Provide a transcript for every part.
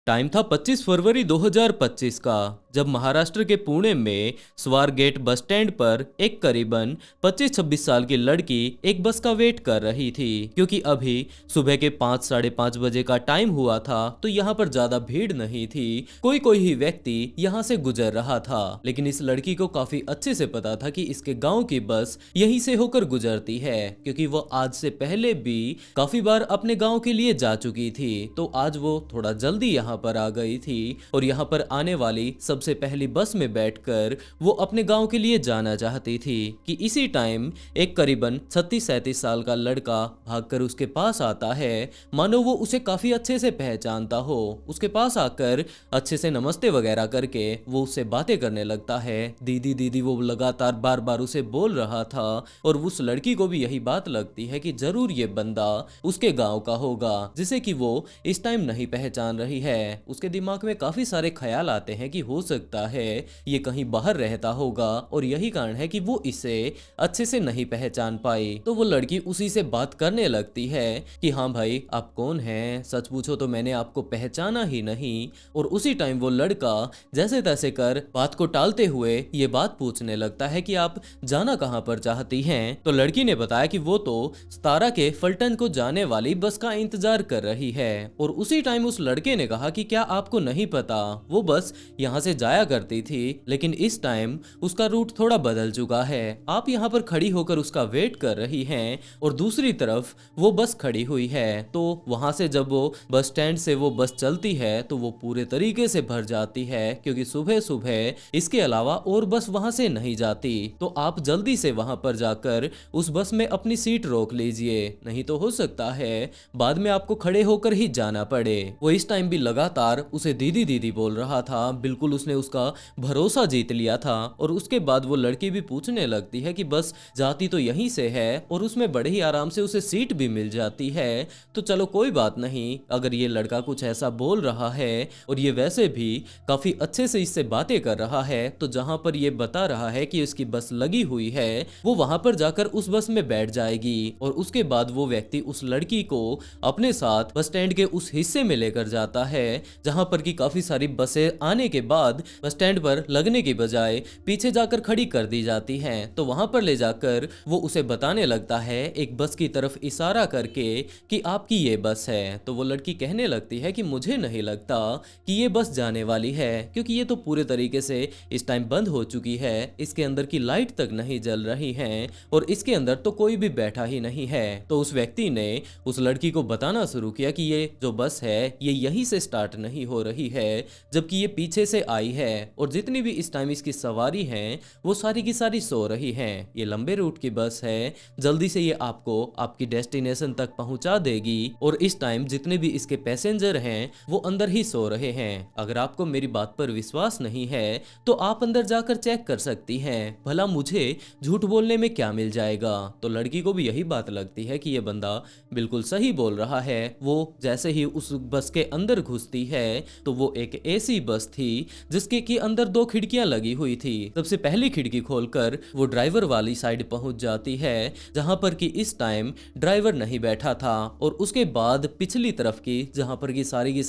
Time था 25 फरवरी 2025 का, जब महाराष्ट्र के पुणे में स्वारगेट बस स्टैंड पर एक करीबन 25-26 साल की लड़की एक बस का वेट कर रही थी। क्योंकि अभी सुबह के 5-5:30 बजे का टाइम हुआ था, तो यहाँ पर ज्यादा भीड़ नहीं थी। कोई कोई ही व्यक्ति यहाँ से गुजर रहा था। लेकिन इस लड़की को काफी अच्छे से पता था कि इसके गांव की बस यहीं से होकर गुजरती है, क्योंकि वो आज से पहले भी काफी बार अपने गांव के लिए जा चुकी थी। तो आज वो थोड़ा जल्दी यहाँ पर आ गई थी और यहाँ पर आने वाली सबसे पहली बस में बैठकर वो अपने गांव के लिए जाना चाहती थी कि इसी टाइम एक करीबन 36-37 साल का लड़का भागकर उसके पास आता है, मानो वो उसे काफी अच्छे से पहचानता हो। उसके पास आकर अच्छे से नमस्ते वगैरह करके वो उससे बातें करने लगता है। दीदी दीदी वो लगातार बार बार उसे बोल रहा था और उस लड़की को भी यही बात लगती है कि जरूर ये बंदा उसके गांव का होगा, जिसे कि वो इस टाइम नहीं पहचान रही है। उसके दिमाग में काफी सारे ख्याल आते हैं कि हो सकता है ये कहीं बाहर रहता होगा और यही कारण है कि वो इसे अच्छे से नहीं पहचान पाई। तो वो लड़की उसी से बात करने लगती है कि हाँ भाई, आप कौन हैं? सच पूछो तो मैंने आपको पहचाना ही नहीं। और उसी टाइम वो लड़का जैसे तैसे कर बात को टालते हुए ये बात पूछने लगता है कि आप जाना कहाँ पर चाहती हैं? तो लड़की ने बताया कि वो तो सतारा के फलटन को जाने वाली बस का इंतजार कर रही है। और उसी टाइम उस लड़के ने कहा कि क्या आपको नहीं पता, वो बस यहाँ से जाया करती थी, लेकिन इस टाइम उसका रूट थोड़ा बदल चुका है। आप यहाँ पर खड़ी होकर उसका वेट कर रही हैं और दूसरी तरफ वो बस खड़ी हुई है। तो वहां से जब वो बस स्टैंड से वो बस चलती है तो वो पूरे तरीके से भर जाती है, क्योंकि सुबह सुबह इसके अलावा और बस वहां से नहीं जाती। तो आप जल्दी से वहां पर जाकर उस बस में अपनी सीट रोक लीजिए, नहीं तो हो सकता है बाद में आपको खड़े होकर ही जाना पड़े। वो इस टाइम भी लगातार उसे दीदी दीदी बोल रहा था। बिल्कुल उसने उसका भरोसा जीत लिया था। और उसके बाद वो लड़की भी पूछने लगती है कि बस जाती तो यहीं से है और उसमें बड़े ही आराम से उसे सीट भी मिल जाती है। तो चलो कोई बात नहीं, अगर ये लड़का कुछ ऐसा बोल रहा है और ये वैसे भी काफी अच्छे से इससे बातें कर रहा है, तो जहां पर ये बता रहा है कि उसकी बस लगी हुई है, वो वहां पर जाकर उस बस में बैठ जाएगी। और उसके बाद वो व्यक्ति उस लड़की को अपने साथ बस स्टैंड के उस हिस्से में लेकर जाता है जहां पर की काफी सारी बसें आने के बाद बस स्टैंड पर लगने की बजाय पीछे जाकर खड़ी कर दी जाती हैं। तो वहां पर ले जाकर वो उसे बताने लगता है एक बस की तरफ इशारा करके कि आपकी ये बस है। तो वो लड़की कहने लगती है कि मुझे नहीं लगता कि ये बस जाने वाली है, क्योंकि ये तो पूरे तरीके से इस टाइम बंद हो चुकी है, इसके अंदर की लाइट तक नहीं जल रही है और इसके अंदर तो कोई भी बैठा ही नहीं है। तो उस व्यक्ति ने उस लड़की को बताना शुरू किया कि ये जो बस है ये यहीं से स्टार्ट नहीं हो रही है, जबकि ये पीछे से आई है और जितनी भी इस टाइम इसकी सवारी हैं वो सारी की सारी सो रही हैं। ये लंबे रूट की बस है, जल्दी से ये आपको आपकी डेस्टिनेशन तक पहुंचा देगी और इस टाइम जितने भी इसके पैसेंजर हैं वो अंदर ही सो रहे हैं। अगर आपको मेरी बात पर विश्वास नहीं है तो आप अंदर जाकर चेक कर सकती हैं, भला मुझे झूठ बोलने में क्या मिल जाएगा। तो लड़की को भी यही बात लगती है कि ये बंदा बिल्कुल सही बोल रहा है। वो जैसे ही उस बस के अंदर घुसती है तो वो एक एसी बस थी जिसके की अंदर 2 खिड़कियां लगी हुई थी। सबसे पहली खिड़की खोलकर वो ड्राइवर वाली साइड पहुंच जाती है जहां पर कि इस टाइम ड्राइवर नहीं बैठा था। और उसके बाद पिछली तरफ की जहां पर की सारी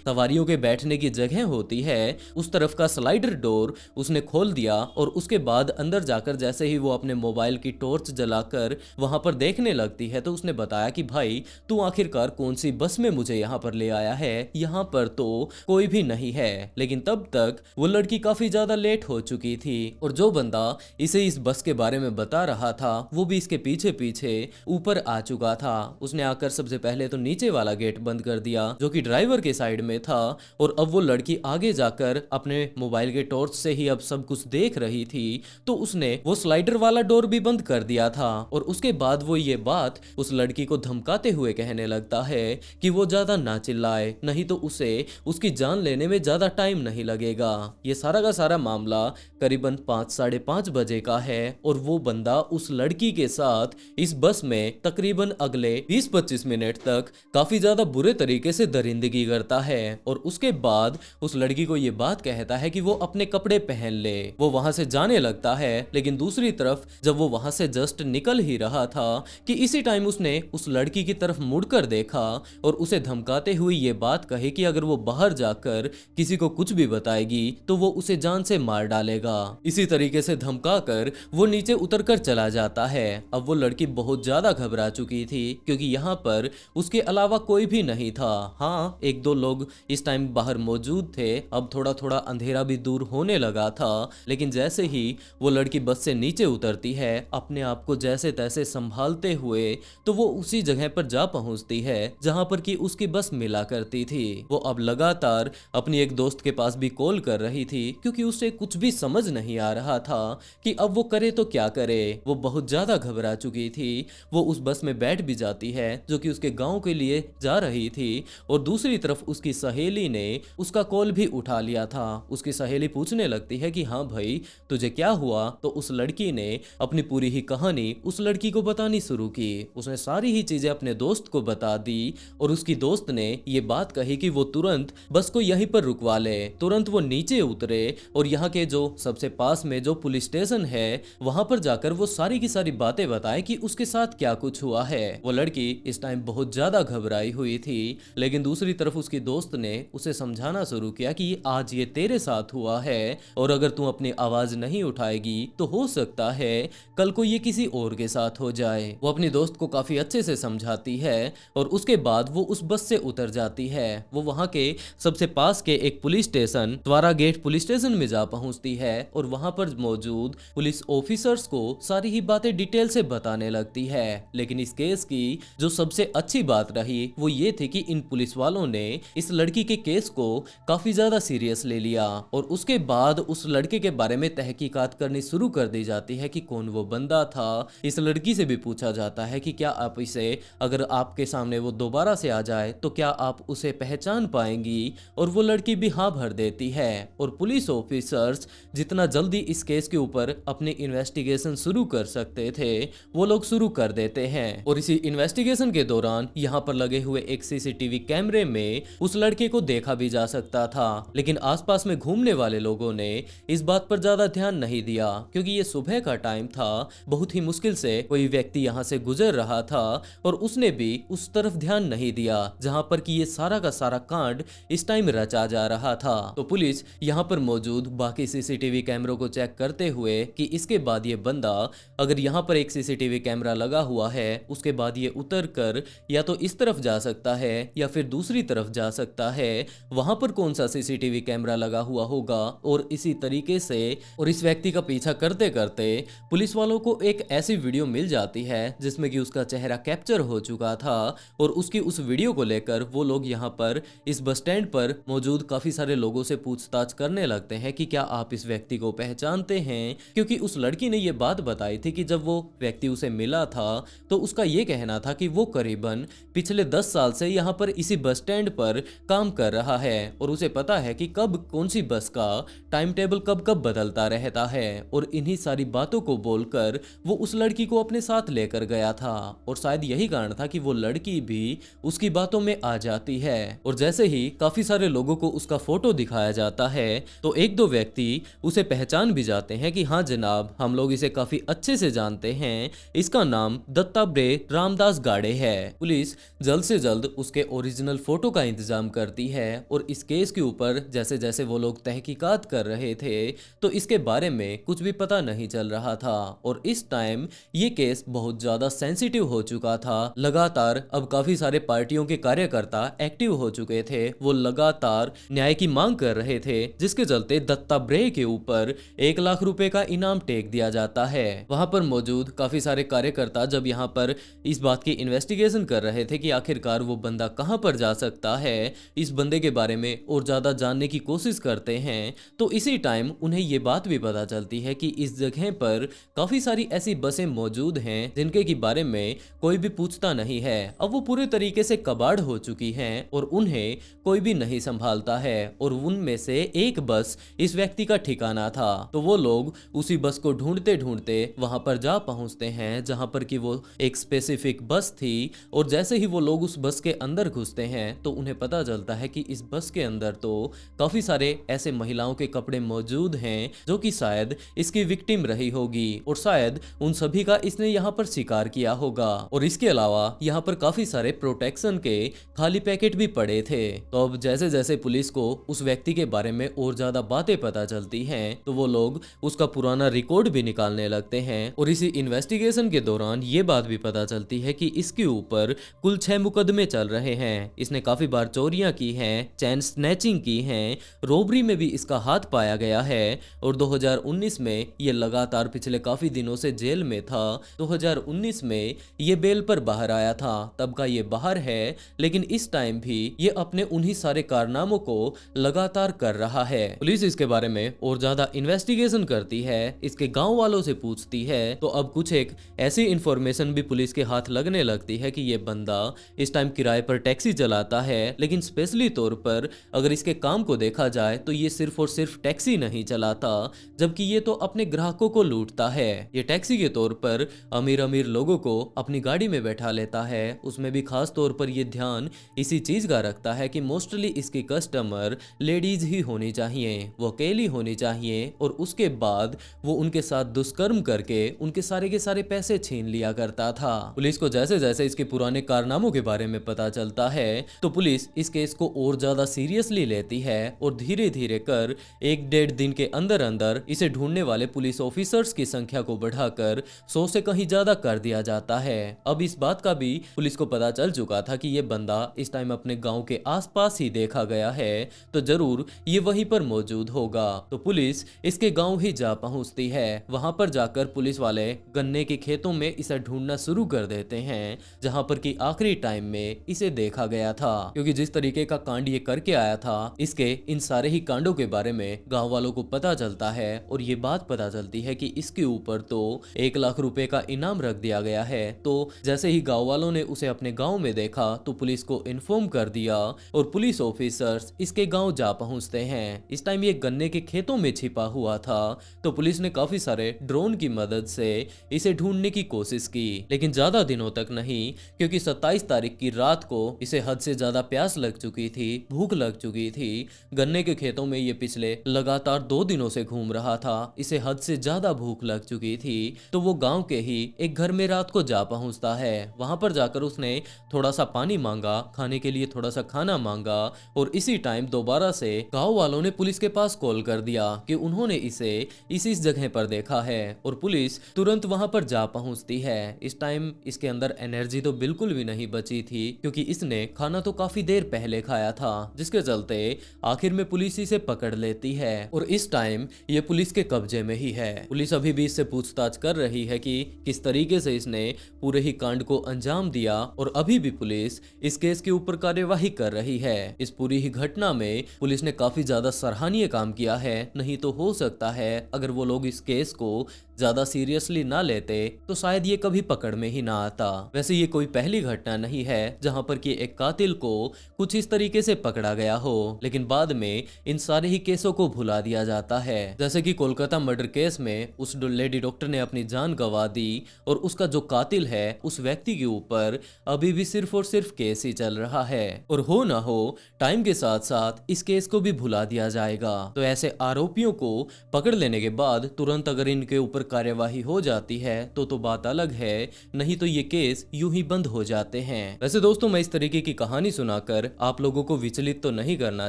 सवारियों के बैठने की जगह होती है, उस तरफ का स्लाइडर डोर उसने खोल दिया और उसके बाद अंदर जाकर जैसे ही वो अपने मोबाइल की टॉर्च जलाकर वहां पर देखने लगती है तो उसने बताया कि भाई तू आखिरकार कौन सी बस में मुझे यहाँ पर ले आया है, यहाँ पर तो कोई भी नहीं है। लेकिन तब तक वो लड़की काफी ज्यादा लेट हो चुकी थी और जो बंदा इसे इस बस के बारे में बता रहा था वो भी इसके पीछे पीछे ऊपर आ चुका था। उसने आकर सबसे पहले तो नीचे वाला गेट बंद कर दिया जो कि ड्राइवर के साइड में था और अब वो लड़की आगे जाकर अपने मोबाइल के टॉर्च से ही अब सब कुछ देख रही थी। तो उसने वो स्लाइडर वाला डोर भी बंद कर दिया था और उसके बाद वो ये बात उस लड़की को धमकाते हुए कहने लगता है कि वो ज्यादा ना चिल्लाए, नहीं तो उसे उसकी जान लेने में ज्यादा टाइम नहीं लगेगा। ये सारा का सारा मामला करीबन 5-5:30 बजे का है और वो बंदा उस लड़की के साथ इस बस में तकरीबन अगले 20-25 मिनट तक काफी ज्यादा बुरे तरीके से दरिंदगी करता है और उसके बाद उस लड़की को ये बात कहता है कि वो अपने कपड़े पहन ले। वो वहां से जाने लगता है, लेकिन दूसरी तरफ जब वो वहां से जस्ट निकल ही रहा था कि इसी टाइम उसने उस लड़की की तरफ मुड़कर देखा और उसे धमकाते हुए ये बात कही कि अगर वो बाहर जाकर किसी को कुछ भी बताएगी तो वो उसे जान से मार डालेगा। इसी तरीके से धमकाकर वो नीचे उतरकर चला जाता है। अब वो लड़की बहुत ज्यादा घबरा चुकी थी क्योंकि यहाँ पर उसके अलावा कोई भी नहीं था। हाँ, एक दो लोग इस टाइम बाहर मौजूद थे। अब थोड़ा थोड़ा अंधेरा भी दूर होने लगा था, लेकिन जैसे ही वो लड़की बस से नीचे उतरती है, अपने आप को जैसे तैसे संभालते हुए तो वो उसी जगह पर जा पहुंचती है जहां पर कि उसकी बस मिला करती थी। वो अब लगातार अपनी एक दोस्त के पास भी कॉल कर रही थी क्योंकि उसे कुछ भी समझ नहीं आ रहा था कि अब वो करे तो क्या करे। वो बहुत ज्यादा घबरा चुकी थी। वो उस बस में बैठ भी जाती है जो कि उसके गांव के लिए जा रही थी, और दूसरी तरफ उसकी सहेली ने उसका कॉल भी उठा लिया था। उसकी सहेली पूछने लगती है कि हाँ भाई, तुझे क्या हुआ? तो उस लड़की ने अपनी पूरी ही कहानी उस लड़की को बतानी शुरू की। उसने सारी ही चीजें अपने दोस्त को बता दी और उसकी दोस्त ने ये बात कही कि वो तुरंत बस को यहीं पर रुकवा ले। तुरंत वो नीचे उतरे और यहाँ के जो सबसे पास में जो पुलिस स्टेशन है वहां पर जाकर वो सारी की सारी बातें बताए कि उसके साथ क्या कुछ हुआ है। वो लड़की इस टाइम बहुत ज्यादा घबराई हुई थी, लेकिन दूसरी तरफ उसकी दोस्त ने उसे समझाना शुरू किया कि आज ये तेरे साथ हुआ है और अगर तू अपनी आवाज नहीं उठाएगी तो हो सकता है कल को ये किसी और के साथ हो जाए। वो अपनी दोस्त को काफी अच्छे से समझाती है और उसके बाद वो उस बस से उतर जाती है। वो वहां के सबसे पास के एक पुलिस स्टेशन द्वारा गेट पुलिस स्टेशन में जा पहुंचती है और वहां पर मौजूद पुलिस ऑफिसर्स को सारी ही बातें डिटेल से बताने लगती है। लेकिन इस केस की जो सबसे अच्छी बात रही वो ये थी कि इन पुलिस वालों ने इस लड़की के केस को काफी ज्यादा सीरियस ले लिया और उसके बाद उस लड़के के बारे में तहकीकात करनी शुरू कर दी जाती है कि कौन वो बंदा था। इस लड़की से भी पूछा जाता है कि क्या आप इसे, अगर आपके सामने वो दोबारा से आ जाए तो क्या आप उसे पहचान पाएंगी? और वो लड़की भी हाँ भर देती है और पुलिस ऑफिसर्स जितना जल्दी इस केस के ऊपर अपनी इन्वेस्टिगेशन शुरू कर सकते थे वो लोग शुरू कर देते हैं। और इसी इन्वेस्टिगेशन के दौरान यहाँ पर लगे हुए एक सीसीटीवी कैमरे में उस लड़के को देखा भी जा सकता था, लेकिन आसपास में घूमने वाले लोगों ने इस बात पर ज्यादा ध्यान नहीं दिया क्योंकि ये सुबह का टाइम था। बहुत ही मुश्किल से कोई व्यक्ति यहाँ से गुजर रहा था और उसने भी उस तरफ ध्यान नहीं दिया जहां पर कि ये सारा का सारा कांड इस टाइम रचा जा रहा था। तो पुलिस यहाँ पर मौजूद बाकी सीसीटीवी कैमरों को चेक करते हुए कि इसके बाद ये बंदा, अगर यहाँ पर एक सीसीटीवी कैमरा लगा हुआ है उसके बाद ये उतर कर या तो इस तरफ जा सकता है या फिर दूसरी तरफ जा सकता है, वहां पर कौन सा सीसीटीवी कैमरा लगा हुआ होगा। और इसी तरीके से और इस व्यक्ति का पीछा करते करते पुलिस वालों को एक ऐसी वीडियो मिल जाती है जिसमें कि उसका चेहरा कैप्चर हो चुका था और उसकी उस वीडियो को लेकर वो लोग यहाँ पर इस बस स्टैंड पर मौजूद काफी सारे लोगों से पूछताछ करने लगते हैं कि क्या आप इस व्यक्ति को पहचानते हैं, क्योंकि उस लड़की ने ये बात बताई थी कि जब वो व्यक्ति उसे मिला था तो उसका ये कहना था कि वो करीबन पिछले 10 साल से यहाँ पर इसी बस स्टैंड पर काम कर रहा है और उसे पता है कि कब कौन सी बस का टाइम टेबल कब कब बदलता रहता है। और इन्हीं सारी बातों को बोलकर वो उस लड़की को अपने साथ लेकर गया था और शायद यही कारण था कि वो लड़की भी उसकी बातों में आ जाती है। और जैसे ही काफी सारे लोगों को उसका फोटो दिखाया जाता है तो एक दो व्यक्ति उसे पहचान भी जाते हैं कि हाँ जनाब, हम लोग इसे काफी अच्छे से जानते हैं, इसका नाम दत्तात्रेय रामदास गाड़े है। पुलिस जल्द से जल्द उसके ओरिजिनल फोटो का इंतजाम करती है और इस केस के ऊपर जैसे जैसे वो लोग तहकीकात कर रहे थे तो इसके बारे में कुछ भी पता नहीं चल रहा था और इस टाइम ये केस बहुत ज्यादा सेंसिटिव हो चुका था। लगातार अब काफी सारे पार्टियों के कार्यकर्ता एक्टिव हो चुके थे, वो लगातार न्याय की मांग कर रहे थे, जिसके चलते दत्तात्रेय के ऊपर 1 लाख रुपए का इनाम टेक दिया जाता है। वहां पर मौजूद काफी सारे कार्यकर्ता जब यहाँ पर इस बात की इन्वेस्टिगेशन कर रहे थे कि आखिरकार वो बंदा कहां पर जा सकता है, इस बंदे के बारे में और ज्यादा जानने की कोशिश करते हैं, तो इसी टाइम उन्हें ये बात भी पता चलती है कि इस जगह पर काफी सारी ऐसी बसें मौजूद हैं जिनके के बारे में कोई भी पूछता नहीं है। अब वो पूरे तरीके से कबाड़ हो चुकी हैं और उन्हें कोई भी नहीं संभालता है और उनमें से एक बस इस व्यक्ति का ठिकाना था। तो वो लोग उसी बस को ढूंढते ढूंढते वहां पर जा पहुंचते हैं जहां पर कि वो एक स्पेसिफिक बस थी और जैसे ही वो लोग उस बस के अंदर घुसते हैं तो उन्हें पता चलता है कि इस बस के अंदर तो काफी सारे ऐसे महिलाओं के कपड़े मौजूद हैं जो कि शायद इसकी विक्टिम रही होगी और शायद उन सभी का इसने यहाँ पर शिकार किया होगा। और इसके अलावा यहाँ पर काफी सारे प्रोटेक्शन के खाली पैकेट भी पड़े थे। थे। तो अब जैसे जैसे पुलिस को उस व्यक्ति के बारे में और ज्यादा बातें पता चलती हैं तो वो लोग उसका पुराना रिकॉर्ड भी निकालने लगते हैं और इसी इन्वेस्टिगेशन के दौरान ये बात भी पता चलती है कि इसके ऊपर कुल 6 मुकदमे चल रहे हैं। इसने काफी बार चोरियां की हैं, चैन स्नैचिंग की हैं, रॉबरी में भी इसका हाथ पाया गया है और 2019 में ये लगातार पिछले काफी दिनों से जेल में था। 2019 में ये बेल पर बाहर आया था, तब का ये बाहर है, लेकिन इस टाइम भी ये अपने उन्हीं सारे कारनामों को लगातार कर रहा है। पुलिस इसके बारे में और ज्यादा इन्वेस्टिगेशन करती है, इसके गांव वालों से पूछती है, तो अब कुछ एक ऐसी इंफॉर्मेशन भी पुलिस के हाथ लगने लगती है कि ये बंदा इस टाइम किराए पर टैक्सी चलाता है, लेकिन स्पेशली तौर पर अगर इसके काम को देखा जाए तो ये सिर्फ और सिर्फ टैक्सी नहीं चलाता, जबकि ये तो अपने ग्राहकों को लूटता है। ये टैक्सी के तौर पर अमीर अमीर लोगों को अपनी गाड़ी में बैठा लेता है, उसमें भी खास तौर पर ये ध्यान इसी चीज का रखता है कि मोस्टली इसकी कस्टमर लेडीज ही होनी चाहिए, वो अकेली होनी चाहिए और उसके बाद वो उनके साथ दुष्कर्म करके उनके सारे के सारे पैसे छीन लिया करता था। पुलिस को जैसे जैसे इसके पुराने कारनामों के बारे में पता चलता है तो पुलिस इस केस को और ज्यादा सीरियसली लेती है और धीरे धीरे कर 1-1.5 दिन के अंदर अंदर इसे ढूंढने वाले पुलिस ऑफिसर्स की संख्या को बढ़ाकर 100 से कहीं ज्यादा कर दिया जाता है। अब इस बात का भी पुलिस को पता चल चुका था कि ये बंदा इस टाइम अपने गांव के आसपास ही देखा गया है, तो जरूर ये वहीं पर मौजूद होगा। तो पुलिस इसके गांव ही जा पहुंचती है। वहां पर जाकर पुलिस वाले गन्ने के खेतों में इसे ढूंढना शुरू कर देते हैं, जहां पर कि आखिरी टाइम में इसे देखा गया था, क्योंकि जिस तरीके का कांड ये करके आया था, इसके इन सारे ही कांडों के बारे में गांव वालों को पता चलता है और ये बात पता चलती है कि इसके ऊपर तो 1 लाख रुपए का इनाम रख दिया गया है। तो जैसे ही गांव वालों ने उसे अपने गांव में देखा तो पुलिस को इन्फॉर्म कर दिया और पुलिस ऑफिसर्स इसके गांव जा पहुंचते हैं। इस टाइम ये गन्ने के खेतों में छिपा हुआ था, तो पुलिस ने काफी सारे ड्रोन की मदद से इसे ढूंढने की कोशिश की, लेकिन ज्यादा दिनों तक नहीं, क्योंकि 27 तारीख की रात को इसे हद से ज्यादा प्यास लग चुकी थी, भूख लग चुकी थी। गन्ने के खेतों में ये पिछले लगातार 2 दिनों से घूम रहा था, इसे हद से ज्यादा भूख लग चुकी थी, तो वो गांव के ही एक घर में रात को जा पहुंचता है। वहां पर जाकर उसने थोड़ा सा पानी मांगा, खाने के लिए थोड़ा सा खाना मांगा और इसी टाइम दोबारा से गांव वालों ने पुलिस के पास कॉल कर दिया कि उन्होंने इसे इसी जगह पर देखा है और पुलिस तुरंत वहां पर जा पहुंचती है। इस टाइम इसके अंदर एनर्जी तो बिल्कुल भी नहीं बची थी, क्योंकि इसने खाना तो काफी देर पहले खाया था, जिसके चलते आखिर में पुलिस इसे पकड़ लेती है और इस टाइम ये पुलिस के कब्जे में ही है। पुलिस अभी भी इससे पूछताछ कर रही है कि किस तरीके से इसने पूरे ही कांड को अंजाम दिया और अभी भी पुलिस इस केस के ऊपर कार्यवाही कर रही है। इस पूरी ही घटना में पुलिस ने काफी ज्यादा सराहनीय काम किया है, नहीं तो हो सकता है अगर वो लोग इस केस को ज्यादा सीरियसली ना लेते तो शायद ये कभी पकड़ में ही ना आता। वैसे ये कोई पहली घटना नहीं है जहां पर कि एक कातिल को कुछ इस तरीके से पकड़ा गया हो, लेकिन बाद में इन सारे ही केसों को भुला दिया जाता है। जैसे कि कोलकाता मर्डर केस में उस लेडी डॉक्टर ने अपनी जान गंवा दी और उसका जो कातिल है उस व्यक्ति के ऊपर अभी भी सिर्फ और सिर्फ केस ही चल रहा है और हो ना हो टाइम के साथ साथ इस केस को भी भुला दिया जाएगा। तो ऐसे आरोपियों को पकड़ लेने के बाद तुरंत अगर इनके ऊपर कार्यवाही हो जाती है तो बात अलग है, नहीं तो ये केस यूं ही बंद हो जाते हैं। वैसे दोस्तों, मैं इस तरीके की कहानी सुनाकर आप लोगों को विचलित तो नहीं करना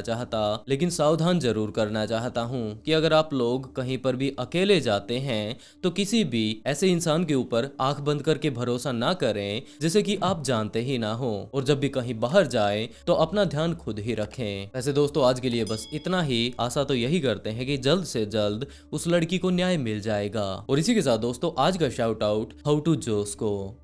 चाहता, लेकिन सावधान जरूर करना चाहता हूं कि अगर आप लोग कहीं पर भी अकेले जाते हैं तो किसी भी ऐसे इंसान के ऊपर आंख बंद करके भरोसा ना करें जिसे कि आप जानते ही ना हो, और जब भी कहीं बाहर जाएं तो अपना ध्यान खुद ही रखें। वैसे दोस्तों, आज के लिए बस इतना ही। आशा तो यही करते हैं कि जल्द से जल्द उस लड़की को न्याय मिल जाएगा। और इसी के साथ दोस्तों, आज का शाउट आउट हाउ टू जोस को।